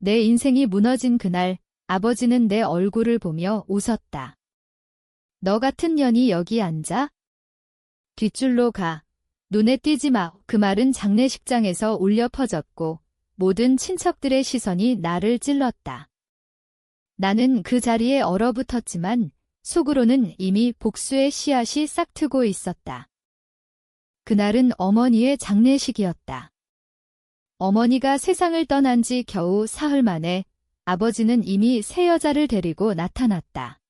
내 인생이 무너진 그날 아버지는 내 얼굴을 보며 웃었다. 너 같은 년이 여기 앉아? 뒷줄로 가. 눈에 띄지 마. 그 말은 장례식장에서 울려 퍼졌고 모든 친척들의 시선이 나를 찔렀다. 나는 그 자리에 얼어붙었지만 속으로는 이미 복수의 씨앗이 싹트고 있었다. 그날은 어머니의 장례식이었다. 어머니가 세상을 떠난 지 겨우 사흘 만에 아버지는 이미 새 여자를 데리고 나타났다.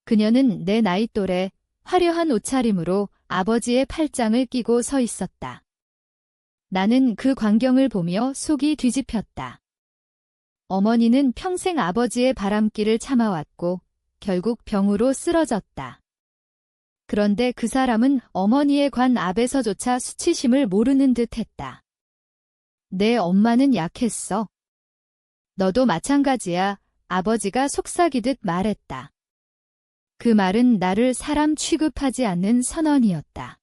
그녀는 내 나이 또래 화려한 옷차림으로 아버지의 팔짱을 끼고 서 있었다. 나는 그 광경을 보며 속이 뒤집혔다. 어머니는 평생 아버지의 바람길을 참아왔고 결국 병으로 쓰러졌다. 그런데 그 사람은 어머니의 관 앞에서조차 수치심을 모르는 듯했다. 내 엄마는 약했어. 너도 마찬가지야. 아버지가 속삭이듯 말했다. 그 말은 나를 사람 취급하지 않는 선언이었다.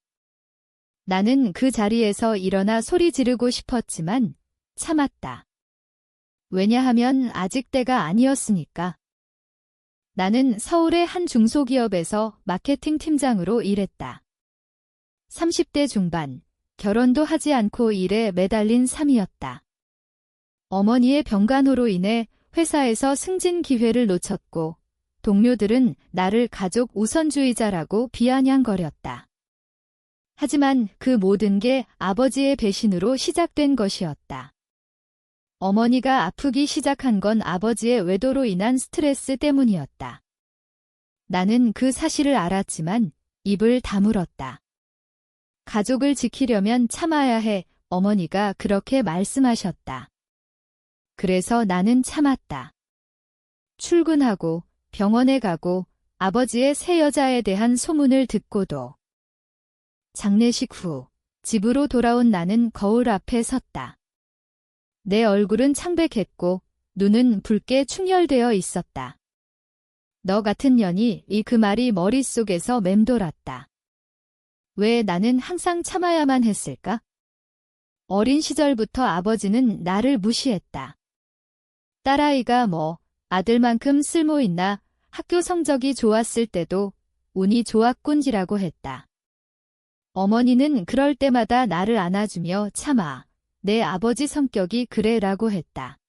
나는 그 자리에서 일어나 소리 지르고 싶었지만 참았다. 왜냐하면 아직 때가 아니었으니까. 나는 서울의 한 중소기업에서 마케팅 팀장으로 일했다. 30대 중반, 결혼도 하지 않고 일에 매달린 삶이었다. 어머니의 병간호로 인해 회사에서 승진 기회를 놓쳤고 동료들은 나를 가족 우선주의자라고 비아냥거렸다. 하지만 그 모든 게 아버지의 배신으로 시작된 것이었다. 어머니가 아프기 시작한 건 아버지의 외도로 인한 스트레스 때문이었다. 나는 그 사실을 알았지만 입을 다물었다. 가족을 지키려면 참아야 해. 어머니가 그렇게 말씀하셨다. 그래서 나는 참았다. 출근하고 병원에 가고 아버지의 새 여자에 대한 소문을 듣고도. 장례식 후 집으로 돌아온 나는 거울 앞에 섰다. 내 얼굴은 창백했고 눈은 붉게 충혈되어 있었다. 너 같은 년이 그 말이 머릿속에서 맴돌았다. 왜 나는 항상 참아야만 했을까? 어린 시절부터 아버지는 나를 무시했다. 딸아이가 뭐 아들만큼 쓸모있나 학교 성적이 좋았을 때도 운이 좋았군지라고 했다. 어머니는 그럴 때마다 나를 안아주며 참아. 내 아버지 성격이 그래라고 했다.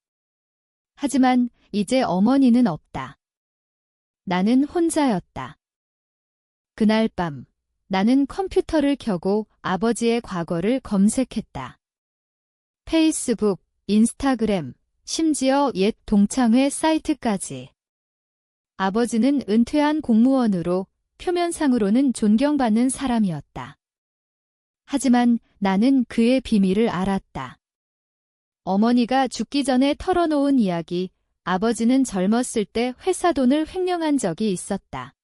하지만 이제 어머니는 없다. 나는 혼자였다. 그날 밤 나는 컴퓨터를 켜고 아버지의 과거를 검색했다. 페이스북, 인스타그램, 심지어 옛 동창회 사이트까지. 아버지는 은퇴한 공무원으로 표면상으로는 존경받는 사람이었다. 하지만 나는 그의 비밀을 알았다. 어머니가 죽기 전에 털어놓은 이야기, 아버지는 젊었을 때 회사 돈을 횡령한 적이 있었다.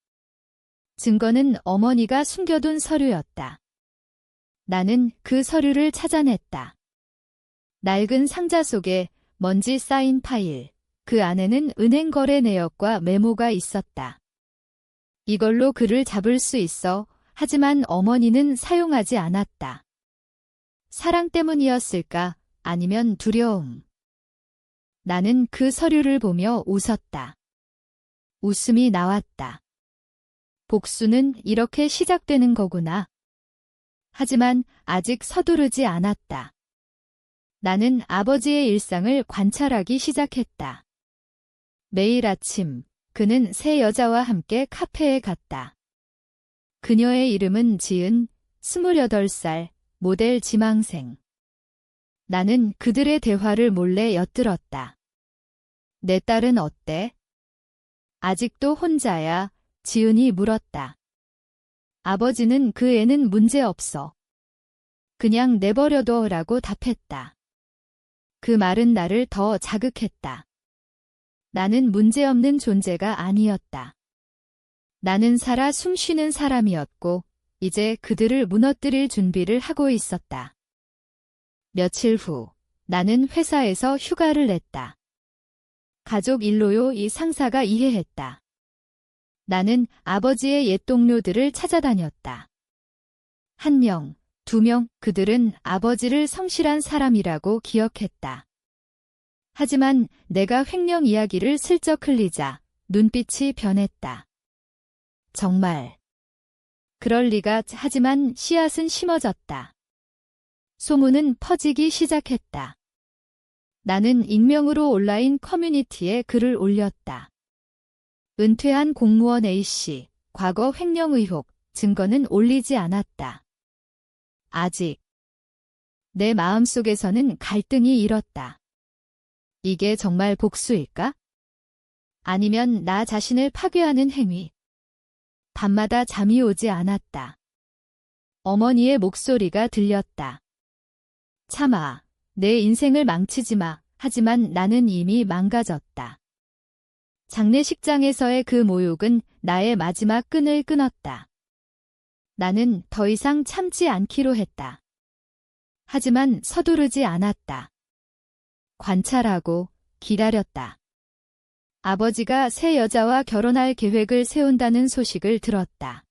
증거는 어머니가 숨겨둔 서류였다. 나는 그 서류를 찾아냈다. 낡은 상자 속에 먼지 쌓인 파일, 그 안에는 은행 거래 내역과 메모가 있었다. 이걸로 그를 잡을 수 있어. 하지만 어머니는 사용하지 않았다. 사랑 때문이었을까? 아니면 두려움? 나는 그 서류를 보며 웃었다. 웃음이 나왔다. 복수는 이렇게 시작되는 거구나. 하지만 아직 서두르지 않았다. 나는 아버지의 일상을 관찰하기 시작했다. 매일 아침 그는 새 여자와 함께 카페에 갔다. 그녀의 이름은 지은, 28살, 모델 지망생. 나는 그들의 대화를 몰래 엿들었다. 내 딸은 어때? 아직도 혼자야, 지은이 물었다. 아버지는 그 애는 문제없어. 그냥 내버려둬라고 답했다. 그 말은 나를 더 자극했다. 나는 문제없는 존재가 아니었다. 나는 살아 숨쉬는 사람이었고 이제 그들을 무너뜨릴 준비를 하고 있었다. 며칠 후 나는 회사에서 휴가를 냈다. 가족 일로요. 이 상사가 이해했다. 나는 아버지의 옛 동료들을 찾아다녔다. 1명, 2명, 그들은 아버지를 성실한 사람이라고 기억했다. 하지만 내가 횡령 이야기를 슬쩍 흘리자 눈빛이 변했다. 정말. 그럴 리가. 하지만 씨앗은 심어졌다. 소문은 퍼지기 시작했다. 나는 익명으로 온라인 커뮤니티에 글을 올렸다. 은퇴한 공무원 A씨, 과거 횡령 의혹, 증거는 올리지 않았다. 아직. 내 마음속에서는 갈등이 일었다. 이게 정말 복수일까? 아니면 나 자신을 파괴하는 행위. 밤마다 잠이 오지 않았다. 어머니의 목소리가 들렸다. 참아. 내 인생을 망치지 마. 하지만 나는 이미 망가졌다. 장례식장에서의 그 모욕은 나의 마지막 끈을 끊었다. 나는 더 이상 참지 않기로 했다. 하지만 서두르지 않았다. 관찰하고 기다렸다. 아버지가 새 여자와 결혼할 계획을 세운다는 소식을 들었다.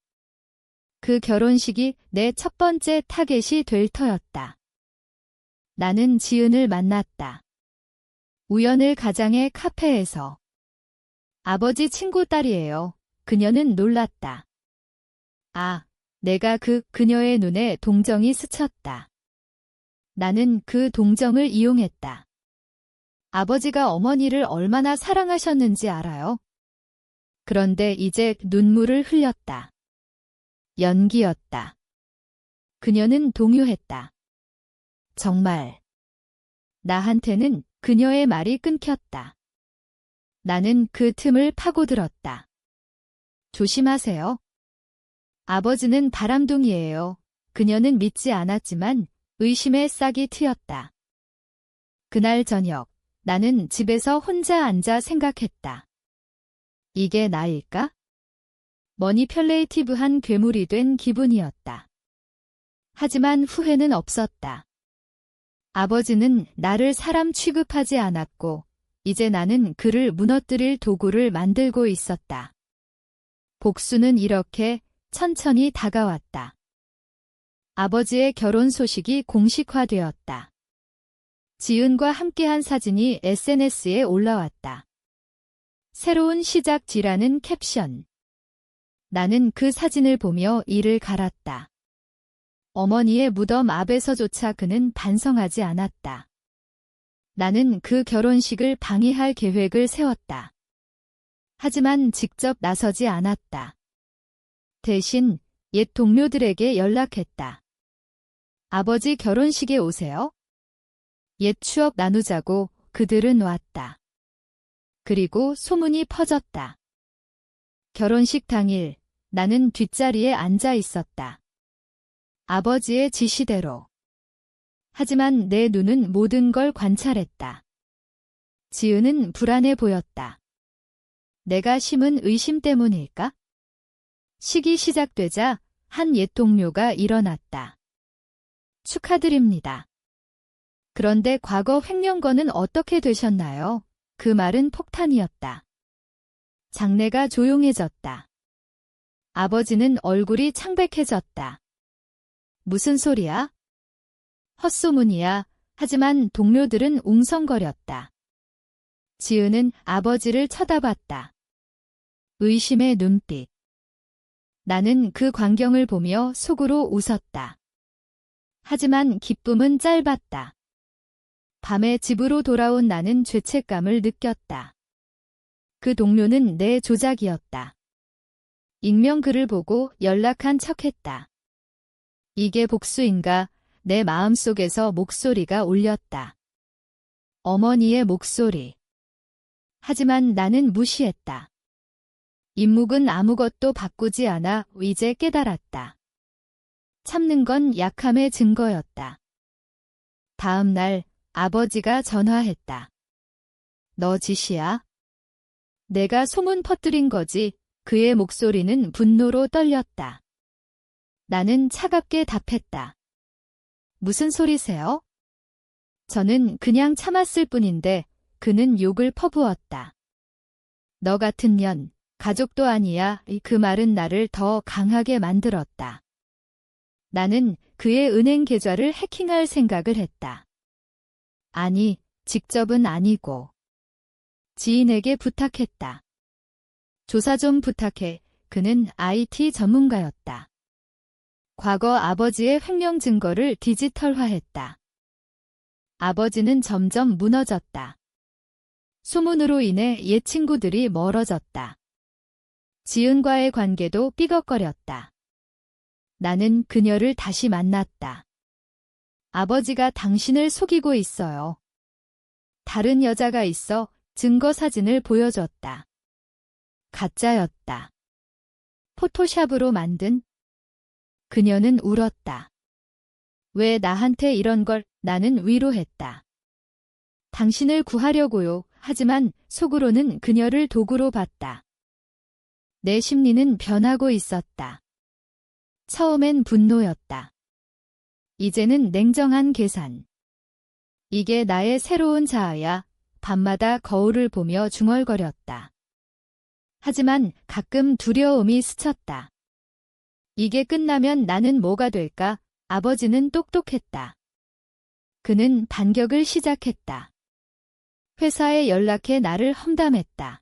그 결혼식이 내 첫 번째 타겟이 될 터였다. 나는 지은을 만났다. 우연을 가장의 카페에서. 아버지 친구 딸이에요. 그녀는 놀랐다. 아, 내가 그녀의 눈에 동정이 스쳤다. 나는 그 동정을 이용했다. 아버지가 어머니를 얼마나 사랑하셨는지 알아요? 그런데 이제 눈물을 흘렸다. 연기였다. 그녀는 동요했다. 정말. 나한테는 그녀의 말이 끊겼다. 나는 그 틈을 파고들었다. 조심하세요. 아버지는 바람둥이에요. 그녀는 믿지 않았지만 의심의 싹이 트였다. 그날 저녁, 나는 집에서 혼자 앉아 생각했다. 이게 나일까? 머니퓰레이티브한 괴물이 된 기분이었다. 하지만 후회는 없었다. 아버지는 나를 사람 취급하지 않았고, 이제 나는 그를 무너뜨릴 도구를 만들고 있었다. 복수는 이렇게 천천히 다가왔다. 아버지의 결혼 소식이 공식화되었다. 지은과 함께한 사진이 SNS에 올라왔다. 새로운 시작지라는 캡션. 나는 그 사진을 보며 이를 갈았다. 어머니의 무덤 앞에서조차 그는 반성하지 않았다. 나는 그 결혼식을 방해할 계획을 세웠다. 하지만 직접 나서지 않았다. 대신 옛 동료들에게 연락했다. 아버지 결혼식에 오세요. 옛 추억 나누자고. 그들은 왔다. 그리고 소문이 퍼졌다. 결혼식 당일 나는 뒷자리에 앉아 있었다. 아버지의 지시대로. 하지만 내 눈은 모든 걸 관찰했다. 지은은 불안해 보였다. 내가 심은 의심 때문일까? 식이 시작되자 한 옛 동료가 일어났다. 축하드립니다. 그런데 과거 횡령건은 어떻게 되셨나요? 그 말은 폭탄이었다. 장내가 조용해졌다. 아버지는 얼굴이 창백해졌다. 무슨 소리야? 헛소문이야. 하지만 동료들은 웅성거렸다. 지은은 아버지를 쳐다봤다. 의심의 눈빛. 나는 그 광경을 보며 속으로 웃었다. 하지만 기쁨은 짧았다. 밤에 집으로 돌아온 나는 죄책감을 느꼈다. 그 동료는 내 조작이었다. 익명 글을 보고 연락한 척했다. 이게 복수인가? 내 마음속에서 목소리가 울렸다. 어머니의 목소리. 하지만 나는 무시했다. 임묵은 아무것도 바꾸지 않아. 이제 깨달았다. 참는 건 약함의 증거였다. 다음 날 아버지가 전화했다. 너 짓이야? 내가 소문 퍼뜨린 거지. 그의 목소리는 분노로 떨렸다. 나는 차갑게 답했다. 무슨 소리세요? 저는 그냥 참았을 뿐인데 그는 욕을 퍼부었다. 너 같은 년, 가족도 아니야. 그 말은 나를 더 강하게 만들었다. 나는 그의 은행 계좌를 해킹할 생각을 했다. 아니, 직접은 아니고 지인에게 부탁했다. 조사 좀 부탁해. 그는 IT 전문가였다. 과거 아버지의 횡령 증거를 디지털화했다. 아버지는 점점 무너졌다. 소문으로 인해 옛 친구들이 멀어졌다. 지은과의 관계도 삐걱거렸다. 나는 그녀를 다시 만났다. 아버지가 당신을 속이고 있어요. 다른 여자가 있어 증거 사진을 보여줬다. 가짜였다. 포토샵으로 만든. 그녀는 울었다. 왜 나한테 이런 걸? 나는 위로했다. 당신을 구하려고요. 하지만 속으로는 그녀를 도구로 봤다. 내 심리는 변하고 있었다. 처음엔 분노였다. 이제는 냉정한 계산. 이게 나의 새로운 자아야. 밤마다 거울을 보며 중얼거렸다. 하지만 가끔 두려움이 스쳤다. 이게 끝나면 나는 뭐가 될까? 아버지는 똑똑했다. 그는 반격을 시작했다. 회사에 연락해 나를 험담했다.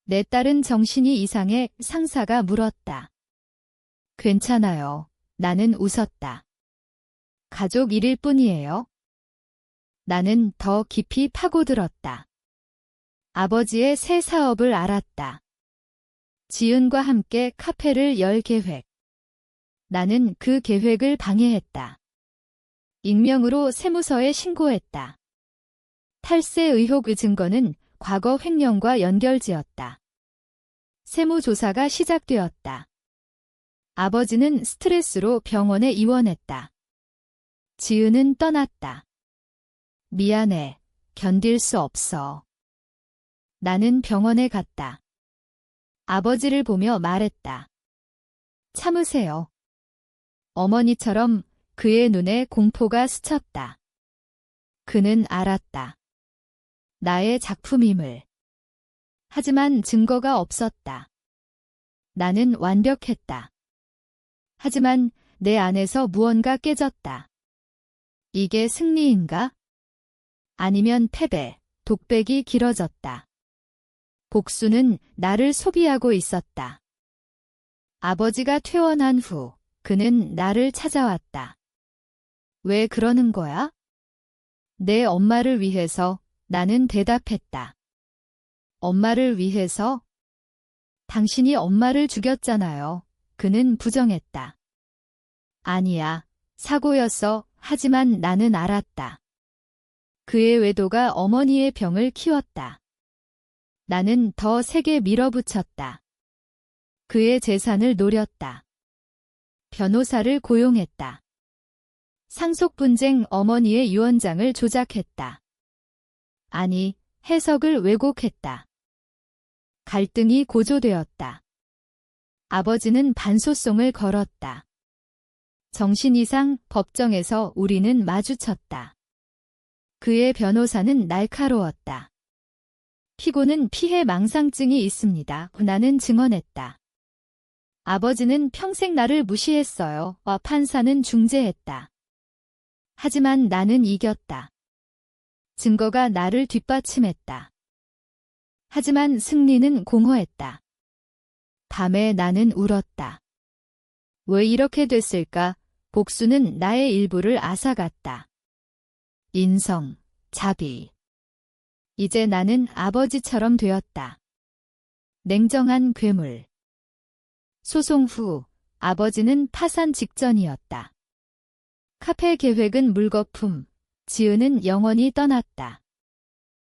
내 딸은 정신이 이상해. 상사가 물었다. 괜찮아요. 나는 웃었다. 가족 일일 뿐이에요. 나는 더 깊이 파고들었다. 아버지의 새 사업을 알았다. 지은과 함께 카페를 열 계획. 나는 그 계획을 방해했다. 익명으로 세무서에 신고했다. 탈세 의혹의 증거는 과거 횡령과 연결지었다. 세무조사가 시작되었다. 아버지는 스트레스로 병원에 입원했다. 지은은 떠났다. 미안해. 견딜 수 없어. 나는 병원에 갔다. 아버지를 보며 말했다. 참으세요. 어머니처럼. 그의 눈에 공포가 스쳤다. 그는 알았다. 나의 작품임을. 하지만 증거가 없었다. 나는 완벽했다. 하지만 내 안에서 무언가 깨졌다. 이게 승리인가? 아니면 패배, 독백이 길어졌다. 복수는 나를 소비하고 있었다. 아버지가 퇴원한 후 그는 나를 찾아왔다. 왜 그러는 거야? 내 엄마를 위해서. 나는 대답했다. 엄마를 위해서? 당신이 엄마를 죽였잖아요. 그는 부정했다. 아니야. 사고였어. 하지만 나는 알았다. 그의 외도가 어머니의 병을 키웠다. 나는 더 세게 밀어붙였다. 그의 재산을 노렸다. 변호사를 고용했다. 상속분쟁 어머니의 유언장을 조작했다. 아니, 해석을 왜곡했다. 갈등이 고조되었다. 아버지는 반소송을 걸었다. 정신 이상 법정에서 우리는 마주쳤다. 그의 변호사는 날카로웠다. 피고는 피해 망상증이 있습니다. 나는 증언했다. 아버지는 평생 나를 무시했어요. 판사는 중재했다. 하지만 나는 이겼다. 증거가 나를 뒷받침했다. 하지만 승리는 공허했다. 밤에 나는 울었다. 왜 이렇게 됐을까? 복수는 나의 일부를 앗아갔다. 인성, 자비. 이제 나는 아버지처럼 되었다. 냉정한 괴물. 소송 후 아버지는 파산 직전이었다. 카페 계획은 물거품, 지은은 영원히 떠났다.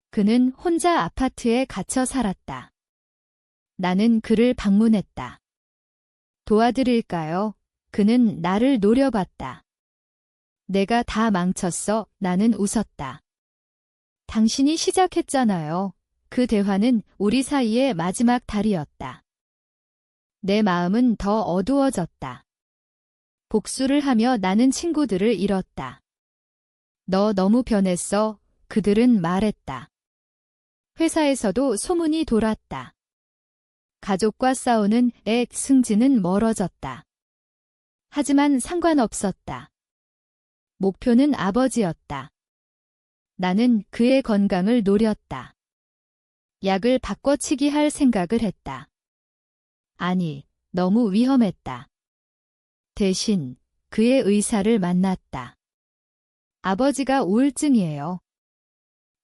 그는 혼자 아파트에 갇혀 살았다. 나는 그를 방문했다. 도와드릴까요? 그는 나를 노려봤다. 내가 다 망쳤어. 나는 웃었다. 당신이 시작했잖아요. 그 대화는 우리 사이의 마지막 달이었다. 내 마음은 더 어두워졌다. 복수를 하며 나는 친구들을 잃었다. 너 너무 변했어. 그들은 말했다. 회사에서도 소문이 돌았다. 가족과 싸우는 승진은 멀어졌다. 하지만 상관없었다. 목표는 아버지였다. 나는 그의 건강을 노렸다. 약을 바꿔치기 할 생각을 했다. 아니, 너무 위험했다. 대신 그의 의사를 만났다. 아버지가 우울증이에요.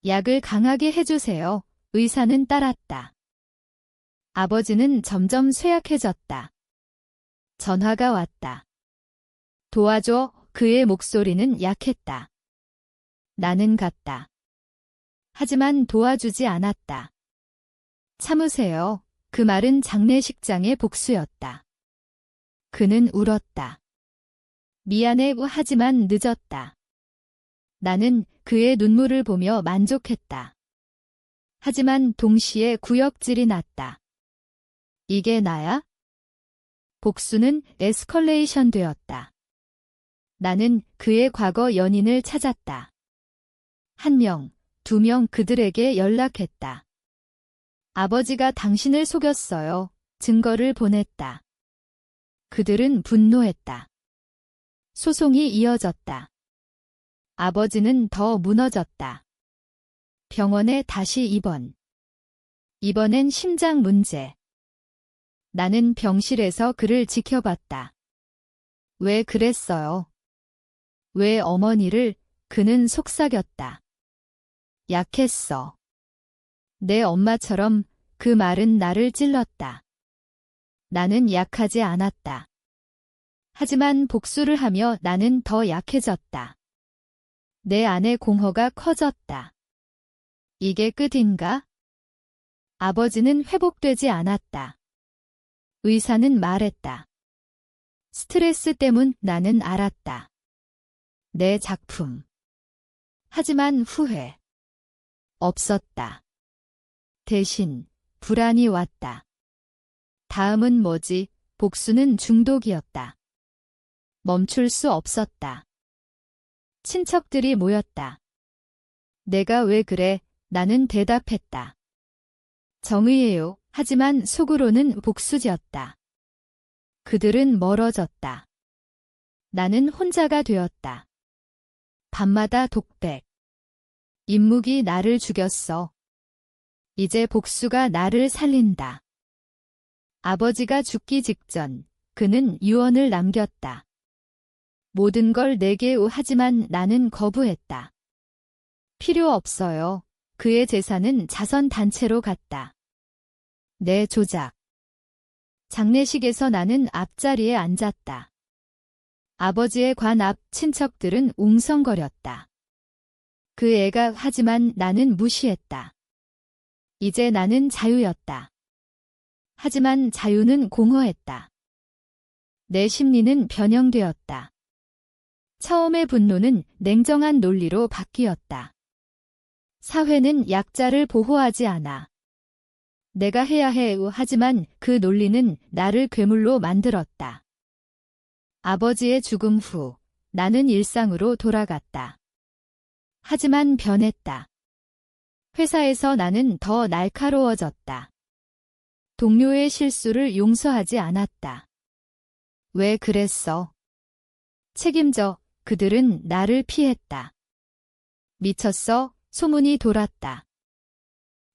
약을 강하게 해주세요. 의사는 따랐다. 아버지는 점점 쇠약해졌다. 전화가 왔다. 도와줘. 그의 목소리는 약했다. 나는 갔다. 하지만 도와주지 않았다. 참으세요. 그 말은 장례식장의 복수였다. 그는 울었다. 미안해. 하지만 늦었다. 나는 그의 눈물을 보며 만족했다. 하지만 동시에 구역질이 났다. 이게 나야? 복수는 에스컬레이션 되었다. 나는 그의 과거 연인을 찾았다. 1명, 2명 그들에게 연락했다. 아버지가 당신을 속였어요. 증거를 보냈다. 그들은 분노했다. 소송이 이어졌다. 아버지는 더 무너졌다. 병원에 다시 입원. 이번엔 심장 문제. 나는 병실에서 그를 지켜봤다. 왜 그랬어요? 왜 어머니를? 그는 속삭였다. 약했어. 내 엄마처럼. 그 말은 나를 찔렀다. 나는 약하지 않았다. 하지만 복수를 하며 나는 더 약해졌다. 내 안의 공허가 커졌다. 이게 끝인가? 아버지는 회복되지 않았다. 의사는 말했다. 스트레스 때문. 나는 알았다. 내 작품. 하지만 후회. 없었다. 대신 불안이 왔다. 다음은 뭐지? 복수는 중독이었다. 멈출 수 없었다. 친척들이 모였다. 내가 왜 그래? 나는 대답했다. 정의예요. 하지만 속으로는 복수지었다. 그들은 멀어졌다. 나는 혼자가 되었다. 밤마다 독백. 임묵이 나를 죽였어. 이제 복수가 나를 살린다. 아버지가 죽기 직전 그는 유언을 남겼다. 모든 걸 내게 하지만 나는 거부했다. 필요 없어요. 그의 재산은 자선단체로 갔다. 내 조작. 장례식에서 나는 앞자리에 앉았다. 아버지의 관 앞 친척들은 웅성거렸다. 그 애가 하지만 나는 무시했다. 이제 나는 자유였다. 하지만 자유는 공허했다. 내 심리는 변형되었다. 처음의 분노는 냉정한 논리로 바뀌었다. 사회는 약자를 보호하지 않아. 내가 해야 해. 하지만 그 논리는 나를 괴물로 만들었다. 아버지의 죽음 후 나는 일상으로 돌아갔다. 하지만 변했다. 회사에서 나는 더 날카로워졌다. 동료의 실수를 용서하지 않았다. 왜 그랬어? 책임져. 그들은 나를 피했다. 미쳤어? 소문이 돌았다.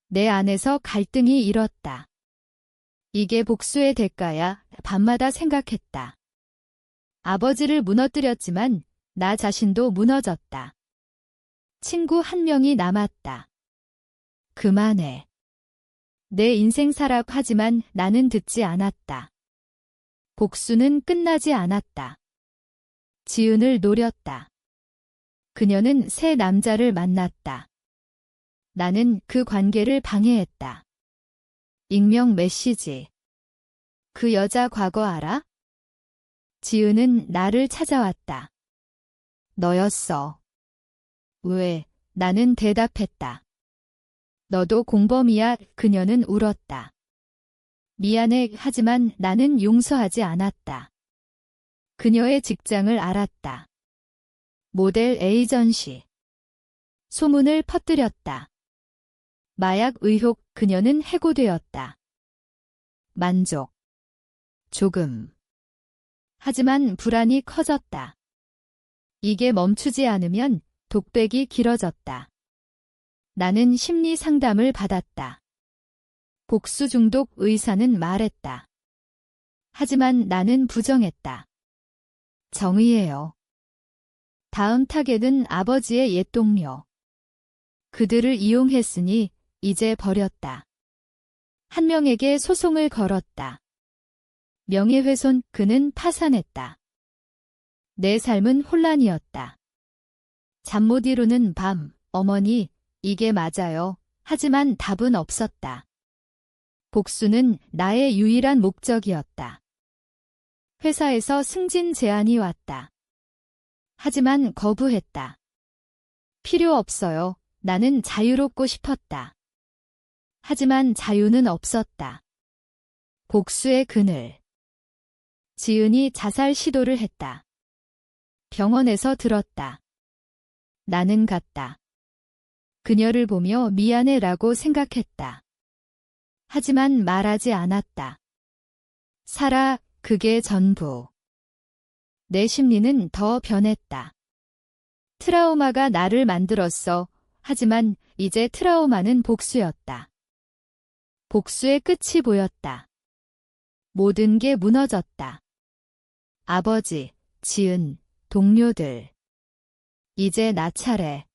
내 안에서 갈등이 일었다. 이게 복수의 대가야. 밤마다 생각했다. 아버지를 무너뜨렸지만 나 자신도 무너졌다. 친구 1명이 남았다. 그만해. 내 인생 살아. 하지만 나는 듣지 않았다. 복수는 끝나지 않았다. 지은을 노렸다. 그녀는 새 남자를 만났다. 나는 그 관계를 방해했다. 익명 메시지. 그 여자 과거 알아? 지은은 나를 찾아왔다. 너였어. 왜? 나는 대답했다. 너도 공범이야. 그녀는 울었다. 미안해. 하지만 나는 용서하지 않았다. 그녀의 직장을 알았다. 모델 에이전시. 소문을 퍼뜨렸다. 마약 의혹. 그녀는 해고되었다. 만족. 조금. 하지만 불안이 커졌다. 이게 멈추지 않으면 독백이 길어졌다. 나는 심리 상담을 받았다. 복수 중독 의사는 말했다. 하지만 나는 부정했다. 정의예요. 다음 타겟은 아버지의 옛 동료. 그들을 이용했으니 이제 버렸다. 한 명에게 소송을 걸었다. 명예훼손 그는 파산했다. 내 삶은 혼란이었다. 잠 못 이루는 밤, 어머니, 이게 맞아요. 하지만 답은 없었다. 복수는 나의 유일한 목적이었다. 회사에서 승진 제안이 왔다. 하지만 거부했다. 필요 없어요. 나는 자유롭고 싶었다. 하지만 자유는 없었다. 복수의 그늘. 지은이 자살 시도를 했다. 병원에서 들었다. 나는 갔다. 그녀를 보며 미안해라고 생각했다. 하지만 말하지 않았다. 살아, 그게 전부. 내 심리는 더 변했다. 트라우마가 나를 만들었어. 하지만 이제 트라우마는 복수였다. 복수의 끝이 보였다. 모든 게 무너졌다. 아버지, 지은, 동료들. 이제 나 차례.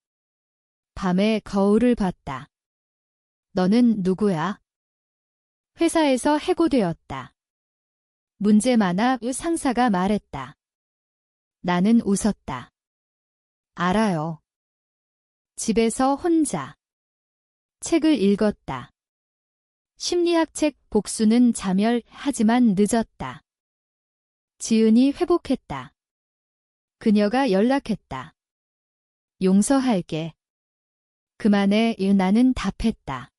밤에 거울을 봤다. 너는 누구야? 회사에서 해고되었다. 문제 많아 상사가 말했다. 나는 웃었다. 알아요. 집에서 혼자. 책을 읽었다. 심리학 책 복수는 자멸, 하지만 늦었다. 지은이 회복했다. 그녀가 연락했다. 용서할게. 그만해, 나는 답했다.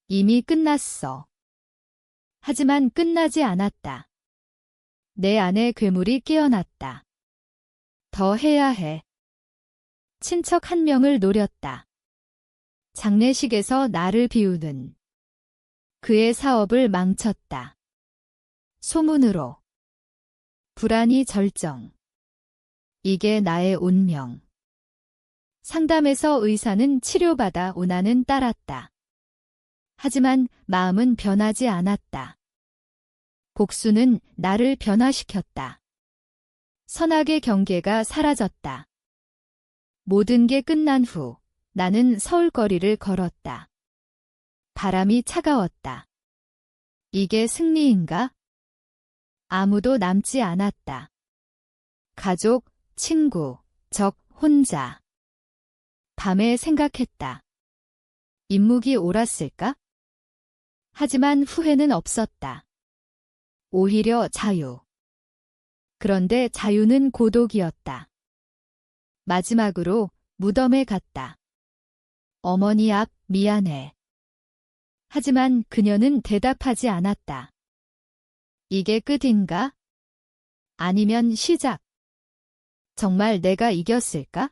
이미 끝났어. 하지만 끝나지 않았다. 내 안에 괴물이 깨어났다. 더 해야 해. 친척 한 명을 노렸다. 장례식에서 나를 비우는. 그의 사업을 망쳤다. 소문으로. 불안이 절정. 이게 나의 운명. 상담에서 의사는 치료받아 오나는 따랐다. 하지만 마음은 변하지 않았다. 복수는 나를 변화시켰다. 선악의 경계가 사라졌다. 모든 게 끝난 후 나는 서울거리를 걸었다. 바람이 차가웠다. 이게 승리인가? 아무도 남지 않았다. 가족, 친구, 적, 혼자. 밤에 생각했다. 인묵이 옳았을까? 하지만 후회는 없었다. 오히려 자유. 그런데 자유는 고독이었다. 마지막으로 무덤에 갔다. 어머니 앞 미안해. 하지만 그녀는 대답하지 않았다. 이게 끝인가? 아니면 시작. 정말 내가 이겼을까?